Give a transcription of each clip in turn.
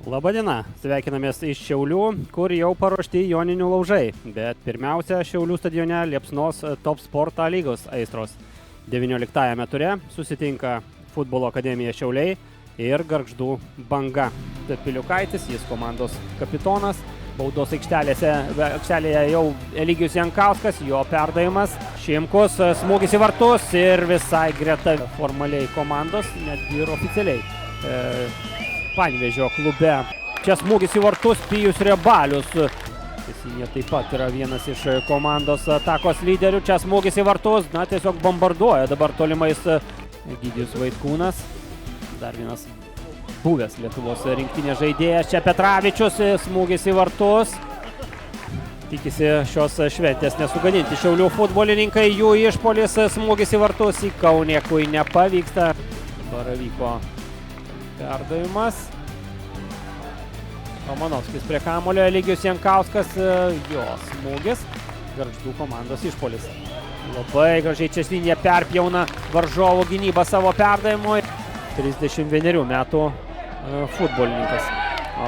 Labadiena, sveikinamės iš Šiaulių, kur jau paruošti joninių laužai, bet pirmiausia Šiaulių stadione liepsnos Top Sport A lygos aistros. 19-ame ture susitinka Futbolo akademija Šiauliai ir Gargždų Banga. Piliukaitis, jis komandos kapitonas, baudos aikštelėje jau Eligijus Jankauskas, jo perdavimas, Šimkus, smūgis į vartus ir visai greta formaliai komandos, netgi ir oficialiai. Panevėžio klube. Čia smūgis į vartus, Pijus Rebalius. Jis taip pat yra vienas iš komandos atakos lyderių. Čia smūgis į vartus, na tiesiog bombarduoja dabar tolimais Egidijus Vaitkūnas. Dar vienas buvęs Lietuvos rinktinės žaidėjas. Čia Petravičius, smūgis į vartus. Tikisi šios šventės nesugadinti Šiaulių futbolininkai. Jų išpuolis, smūgis į vartus, į Kauniekui nepavyksta. Dabar vyko perdavimas. Romanovskis prie kamulio, Eligijus Jankauskas, jo smūgis, Gargždų komandos išpuolis. Labai gražiai Česlinė perpjauna varžovų gynybą savo perdavimu. 31 metų futbolininkas.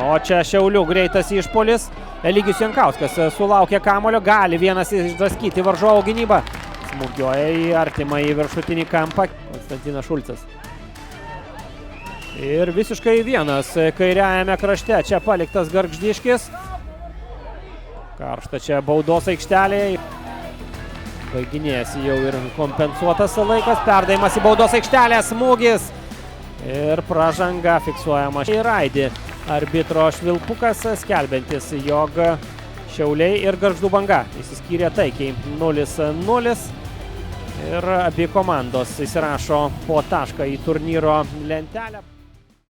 O čia Šiaulių greitas išpuolis. Eligijus Jankauskas sulaukia kamulio, gali vienas išdraskyti varžovų gynybą. Smūgioja į artimą į viršutinį kampą Konstantinas Šulcas. Ir visiškai vienas kairiajame krašte. Čia paliktas Gargždiškis. Karšta čia baudos aikštelėje. Baiginėjasi jau ir kompensuotas laikas. Perdavimas į baudos aikštelę. Smūgis. Ir pražanga fiksuojama. Ir aidi arbitro švilpukas, skelbiantis, jog Šiauliai ir Gargždų Banga išsiskyrė taikiai 0-0. Ir abi komandos įsirašo po tašką į turnyro lentelę.